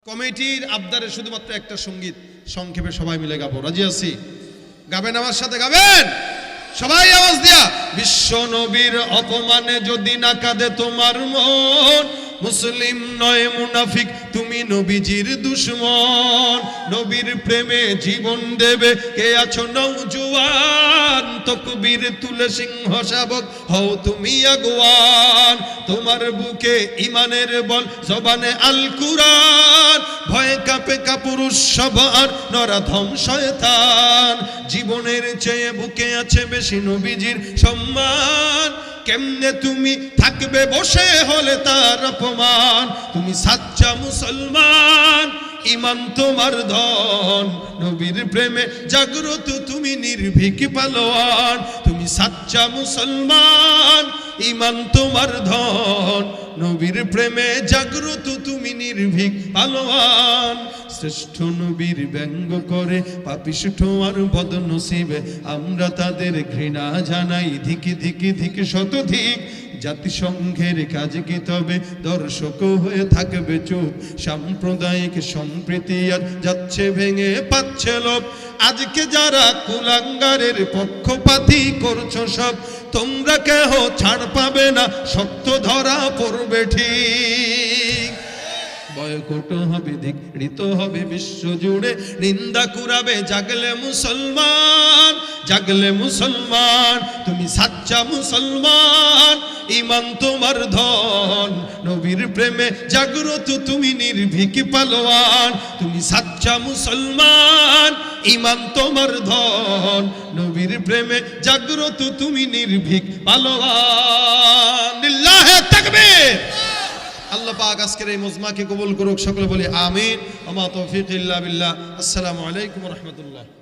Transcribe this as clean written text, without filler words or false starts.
কমিটির আবদারে শুধুমাত্র একটা সঙ্গীত সংক্ষেপে সবাই মিলে গাবো। রাজি আছি? গাবেন আমার সাথে? গাবেন সবাই আওয়াজ দিয়া। বিশ্ব নবীর অপমানে যদি না কাঁদে তোমার মন, মুসলিম নয় মুনাফিক তুমি নবীজির দুশমন। নবীর প্রেমে জীবন দেবে কে আছো নওজোয়ান, তকবীর তুলে সিংহ শাবক হও তুমি আগুয়ান। তোমার বুকে ইমানের বল জবানে আল কুরআন, ভয়ে কাঁপে কাপুরুষ সব আর নরাধম শয়তান। জীবনের চেয়ে বুকে আছে বেশি নবীজির সম্মান, কেমনে তুমি থাকবে বসে হলে তার অপমান। তুমি সাচ্চা মুসলমান, ইমান তোমার ধন, নবীর প্রেমে জাগ্রত তুমি নির্ভীক পালোয়ান। তুমি সাচ্চা মুসলমান, ইমান তোমার ধন, নবীর প্রেমে জাগ্রত তুমি নির্ভীক পালোয়ান। শ্রেষ্ঠ নবীর ব্যঙ্গ করে পাপিষ্ঠ আর বদনসিবে, আমরা তাদের ঘৃণা জানাই ধিকি ধিকি ধিকি শতধিক। জাতিসংঘের কাজ কি তবে দর্শক হয়ে থাকবে চুপ, সাম্প্রদায়িক সম্প্রীতি আর যাচ্ছে ভেঙে পাচ্ছে লোক। আজকে যারা কুলাঙ্গারের পক্ষপাতী করছো সব, তোমরা কেহ ছাড় পাবে না, সত্য ধরা পড়বে ঠিক। বয়কট হবে, ধিকৃত হবে বিশ্ব জুড়ে, নিন্দা কুরাবে জাগলে মুসলমান, জাগলে মুসলমান। তুমি সাচ্চা মুসলমান, ইমান তোমার ধন, নবীর প্রেমে জাগ্রত তুমি নির্ভীক পালোয়ান। তুমি সাচ্চা মুসলমান, ইমান তোমার ধন, নবীর প্রেমে জাগ্রত তুমি নির্ভীক পালোয়ান। লিল্লাহে তাকবীর। আল্লাহ পাক আজকের এই মজমাকে কবুল করুক, সকলে বলি আমিন। ওয়া মা তাওফীক ইল্লা বিল্লাহ। আসসালামু আলাইকুম ওয়া রাহমাতুল্লাহ।